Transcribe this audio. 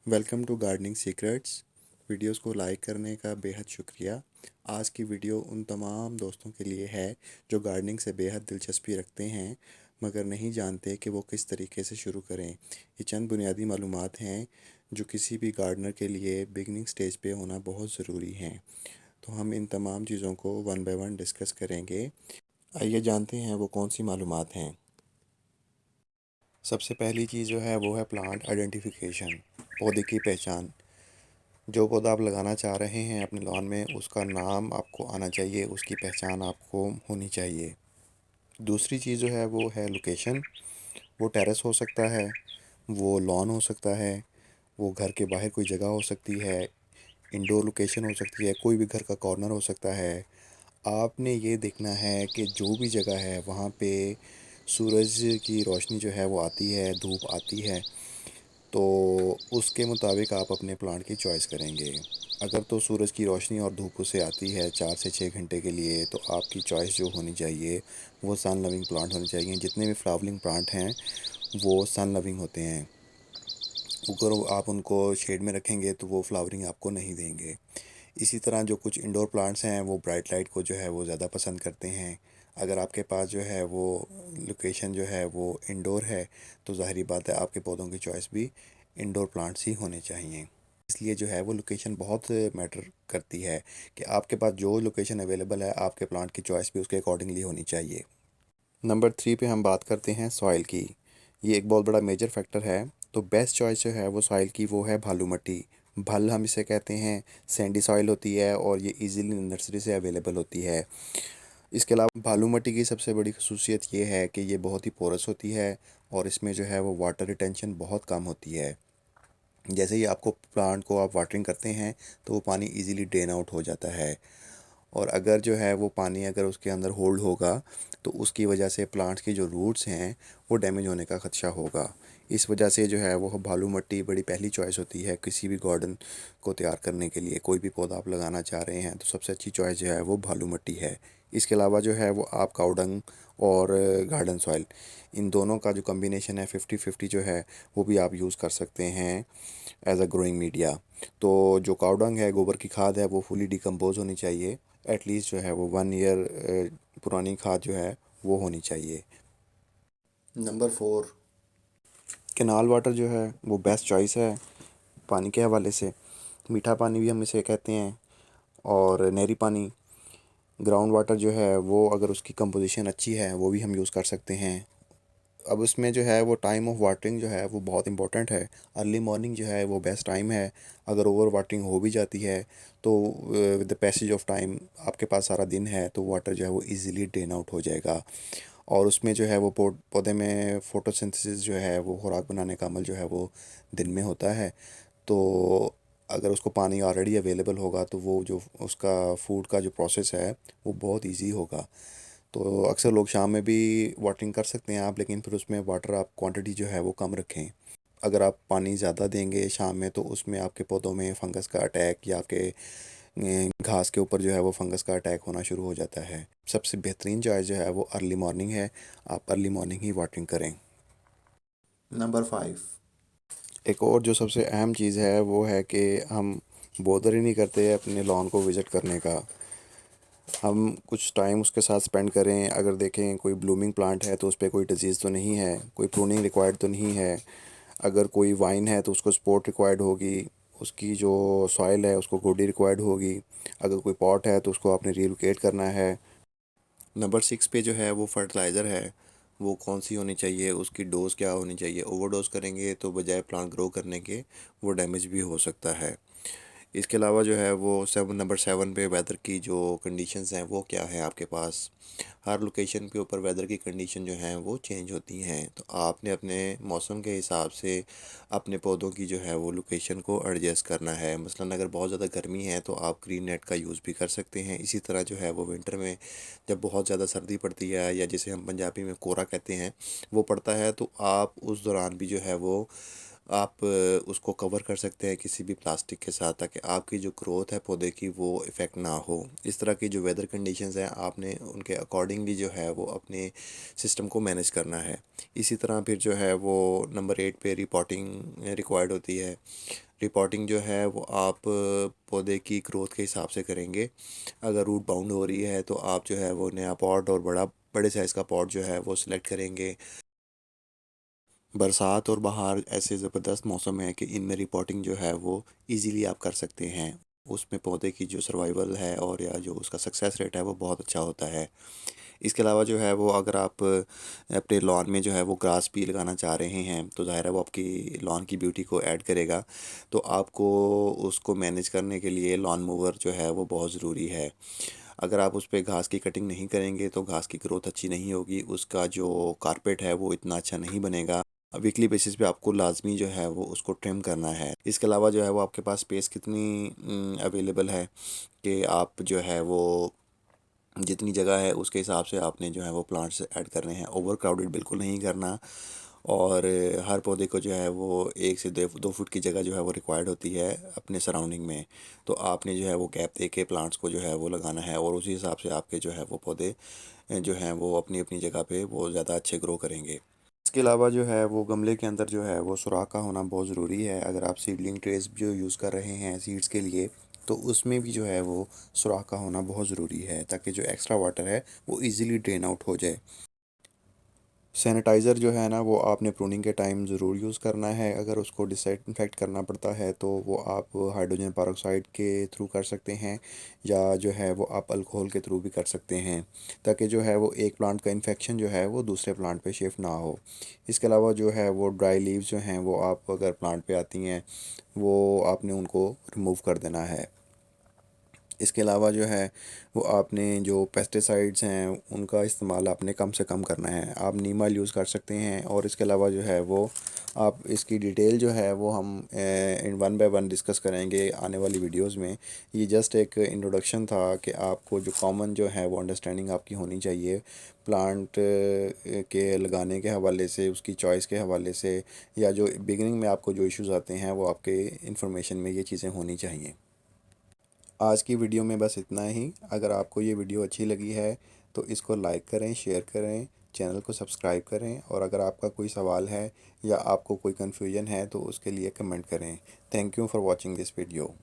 Welcome to gardening secrets. Videos को like करने का बेहद शुक्रिया। आज की वीडियो उन तमाम दोस्तों के लिए है जो गार्डनिंग से बेहद दिलचस्पी रखते हैं मगर नहीं जानते कि वो किस तरीके से शुरू करें। ये चंद बुनियादी मालूमात हैं जो किसी भी गार्डनर के लिए बिगनिंग स्टेज पे होना बहुत ज़रूरी हैं। तो हम इन तमाम चीज़ों को वन बाय वन डिस्कस करेंगे। आइए जानते हैं वो कौन सी मालूमात हैं। सबसे पहली चीज़ जो है वो है प्लांट आइडेंटिफिकेशन, पौधे की पहचान। जो पौधा आप लगाना चाह रहे हैं अपने लॉन में उसका नाम आपको आना चाहिए, उसकी पहचान आपको होनी चाहिए। दूसरी चीज़ जो है वो है लोकेशन। वो टेरेस हो सकता है, वो लॉन हो सकता है, वो घर के बाहर कोई जगह हो सकती है, इंडोर लोकेशन हो सकती है, कोई भी घर का कॉर्नर हो सकता है। आपने ये देखना है कि जो भी जगह है वहाँ पे सूरज की रोशनी जो है वो आती है, धूप आती है, तो उसके मुताबिक आप अपने प्लांट की चॉइस करेंगे। अगर तो सूरज की रोशनी और धूप से आती है 4 से 6 घंटे के लिए तो आपकी चॉइस जो होनी चाहिए वो सन लविंग प्लांट होने चाहिए। जितने भी फ्लावरिंग प्लांट हैं वो सन लविंग होते हैं। अगर आप उनको शेड में रखेंगे तो वो फ्लावरिंग आपको नहीं देंगे। इसी तरह जो कुछ इंडोर प्लांट्स हैं वो ब्राइट लाइट को जो है वो ज़्यादा पसंद करते हैं। अगर आपके पास जो है वो लोकेशन जो है वो इंडोर है तो ज़ाहिरी बात है आपके पौधों की चॉइस भी इंडोर प्लांट्स ही होने चाहिए। इसलिए जो है वो लोकेशन बहुत मैटर करती है कि आपके पास जो लोकेशन अवेलेबल है आपके प्लांट की चॉइस भी उसके अकॉर्डिंगली होनी चाहिए। नंबर 3 पे हम बात करते हैं सॉइल की। ये एक बहुत बड़ा मेजर फैक्टर है। तो बेस्ट चॉइस जो है वो सॉइल की वो है भालू मट्टी। भल हम इसे कहते हैं। सैंडी सॉइल होती है और ये इजीली नर्सरी से अवेलेबल होती है। इसके अलावा भालू मट्टी की सबसे बड़ी खसूसियत ये है कि ये बहुत ही पोरस होती है और इसमें जो है वो वाटर रिटेंशन बहुत कम होती है। जैसे ही आपको प्लांट को आप वाटरिंग करते हैं तो वो पानी इजीली ड्रेन आउट हो जाता है। और अगर जो है वो पानी अगर उसके अंदर होल्ड होगा तो उसकी वजह से प्लांट्स की जो रूट्स हैं वो डैमेज होने का ख़दशा होगा। इस वजह से जो है वो भालू मट्टी बड़ी पहली चॉइस होती है किसी भी गार्डन को तैयार करने के लिए। कोई भी पौधा आप लगाना चाह रहे हैं तो सबसे अच्छी चॉइस जो है वो भालू मट्टी है। इसके अलावा जो है वो आप काउडंग और गार्डन सॉइल, इन दोनों का जो कम्बिनेशन है 50-50 जो है वो भी आप यूज़ कर सकते हैं एज अ ग्रोइंग मीडिया। तो जो काउडंग है, गोबर की खाद है, वो फुली डिकम्पोज होनी चाहिए। एटलीस्ट जो है वो 1 ईयर पुरानी खाद जो है वो होनी चाहिए। नंबर 4, कैनाल वाटर जो है वो बेस्ट चॉइस है पानी के हवाले से। मीठा पानी भी हम इसे कहते हैं। और नहरी पानी, ग्राउंड वाटर जो है वो अगर उसकी कंपोजिशन अच्छी है वो भी हम यूज़ कर सकते हैं। अब उसमें जो है वो टाइम ऑफ वाटरिंग जो है वो बहुत इंपॉर्टेंट है। अर्ली मॉर्निंग जो है वो बेस्ट टाइम है। अगर ओवर वाटरिंग हो भी जाती है तो with the passage of time आपके पास सारा दिन है तो वाटर जो है वो इजीली ड्रेन आउट हो जाएगा। और उसमें जो है वो पौधे में फोटोसिंथेसिस जो है वो खुराक बनाने का अमल जो है वो दिन में होता है। तो अगर उसको पानी ऑलरेडी अवेलेबल होगा तो वो जो उसका फूड का जो प्रोसेस है वो बहुत इजी होगा। तो अक्सर लोग शाम में भी वाटरिंग कर सकते हैं आप, लेकिन फिर उसमें वाटर आप क्वांटिटी जो है वो कम रखें। अगर आप पानी ज़्यादा देंगे शाम में तो उसमें आपके पौधों में फंगस का अटैक या आपके घास के ऊपर जो है वो फंगस का अटैक होना शुरू हो जाता है। सबसे बेहतरीन चॉइस जो है वो अर्ली मॉर्निंग है। आप अर्ली मॉर्निंग ही वाटरिंग करें। नंबर 5, एक और जो सबसे अहम चीज़ है वो है कि हम बॉदर ही नहीं करते अपने लॉन को विज़िट करने का। हम कुछ टाइम उसके साथ स्पेंड करें। अगर देखें कोई ब्लूमिंग प्लांट है तो उस पर कोई डिजीज़ तो नहीं है, कोई प्रूनिंग रिक्वायर्ड तो नहीं है। अगर कोई वाइन है तो उसको सपोर्ट रिक्वायर्ड होगी, उसकी जो सॉइल है उसको गोडी रिक्वायर्ड होगी। अगर कोई पॉट है तो उसको आपने रिलोकेट करना है। नंबर 6 पे जो है वो फर्टिलाइज़र है, वो कौन सी होनी चाहिए, उसकी डोज़ क्या होनी चाहिए। ओवरडोज करेंगे तो बजाय प्लांट ग्रो करने के वो डैमेज भी हो सकता है। इसके अलावा जो है वो नंबर 7 पे वेदर की जो कंडीशंस हैं वो क्या है आपके पास। हर लोकेशन के ऊपर वेदर की कंडीशन जो हैं वो चेंज होती हैं, तो आपने अपने मौसम के हिसाब से अपने पौधों की जो है वो लोकेशन को एडजस्ट करना है। मसलन अगर बहुत ज़्यादा गर्मी है तो आप ग्रीन नेट का यूज़ भी कर सकते हैं। इसी तरह जो है वो विंटर में जब बहुत ज़्यादा सर्दी पड़ती है या जिसे हम पंजाबी में कोहरा कहते हैं वो पड़ता है तो आप उस दौरान भी जो है वो आप उसको कवर कर सकते हैं किसी भी प्लास्टिक के साथ, ताकि आपकी जो ग्रोथ है पौधे की वो इफ़ेक्ट ना हो। इस तरह की जो वेदर कंडीशंस हैं आपने उनके अकॉर्डिंगली जो है वो अपने सिस्टम को मैनेज करना है। इसी तरह फिर जो है वो नंबर 8 पे रिपोर्टिंग रिक्वायर्ड होती है। रिपोर्टिंग जो है वो आप पौधे की ग्रोथ के हिसाब से करेंगे। अगर रूट बाउंड हो रही है तो आप जो है वो नया पॉट और बड़े साइज़ का पॉट जो है वो सिलेक्ट करेंगे। बरसात और बहार ऐसे ज़बरदस्त मौसम है कि इनमें रिपोर्टिंग जो है वो इजीली आप कर सकते हैं। उसमें पौधे की जो सर्वाइवल है और या जो उसका सक्सेस रेट है वो बहुत अच्छा होता है। इसके अलावा जो है वो अगर आप अपने लॉन में जो है वो ग्रास भी लगाना चाह रहे हैं तो ज़ाहिर है वो आपकी लॉन की ब्यूटी को ऐड करेगा। तो आपको उसको मैनेज करने के लिए लॉन मूवर जो है वो बहुत ज़रूरी है। अगर आप उस पे घास की कटिंग नहीं करेंगे तो घास की ग्रोथ अच्छी नहीं होगी, उसका जो कारपेट है वो इतना अच्छा नहीं बनेगा। वीकली बेसिस पे आपको लाज़मी जो है वो उसको ट्रिम करना है। इसके अलावा जो है वो आपके पास स्पेस कितनी अवेलेबल है कि आप जो है वो जितनी जगह है उसके हिसाब से आपने जो है वो प्लांट्स ऐड करने हैं। ओवर क्राउडेड बिल्कुल नहीं करना। और हर पौधे को जो है वो 1 से 2 फुट की जगह जो है वो रिक्वायर्ड होती है अपने सराउंडिंग में। तो आपने जो है वो गैप दे के प्लांट्स को जो है वो लगाना है और उसी हिसाब से आपके जो है वो पौधे जो हैं वो अपनी अपनी जगह पे वो ज़्यादा अच्छे ग्रो करेंगे। इसके अलावा जो है वो गमले के अंदर जो है वो सुराख का होना बहुत ज़रूरी है। अगर आप सीडलिंग ट्रेस जो यूज़ कर रहे हैं सीड्स के लिए तो उसमें भी जो है वो सुराख का होना बहुत ज़रूरी है, ताकि जो एक्स्ट्रा वाटर है वो इजीली ड्रेन आउट हो जाए। सैनिटाइज़र जो है ना वो आपने प्रूनिंग के टाइम ज़रूर यूज़ करना है। अगर उसको डिसइंफेक्ट करना पड़ता है तो वो आप हाइड्रोजन पेरोक्साइड के थ्रू कर सकते हैं, या जो है वो आप अल्कोहल के थ्रू भी कर सकते हैं, ताकि जो है वो एक प्लांट का इन्फेक्शन जो है वो दूसरे प्लांट पे शिफ्ट ना हो। इसके अलावा जो है वो ड्राई लीव्स जो हैं वो आप अगर प्लांट पे आती हैं वो आपने उनको रिमूव कर देना है। इसके अलावा जो है वो आपने जो पेस्टिसाइड्स हैं उनका इस्तेमाल आपने कम से कम करना है। आप नीम ऑयल यूज़ कर सकते हैं। और इसके अलावा जो है वो आप इसकी डिटेल जो है वो हम in one by one discuss करेंगे आने वाली वीडियोस में। ये जस्ट एक इंट्रोडक्शन था कि आपको जो कॉमन जो है वो अंडरस्टैंडिंग आपकी होनी चाहिए प्लांट के लगाने के हवाले से, उसकी चॉइस के हवाले से, या जो बिगिनिंग में आपको जो इश्यूज़ आते हैं वो आपके इंफॉर्मेशन में ये चीज़ें होनी चाहिए। आज की वीडियो में बस इतना ही। अगर आपको ये वीडियो अच्छी लगी है तो इसको लाइक करें, शेयर करें, चैनल को सब्सक्राइब करें, और अगर आपका कोई सवाल है या आपको कोई कन्फ्यूजन है तो उसके लिए कमेंट करें। Thank you for watching this video.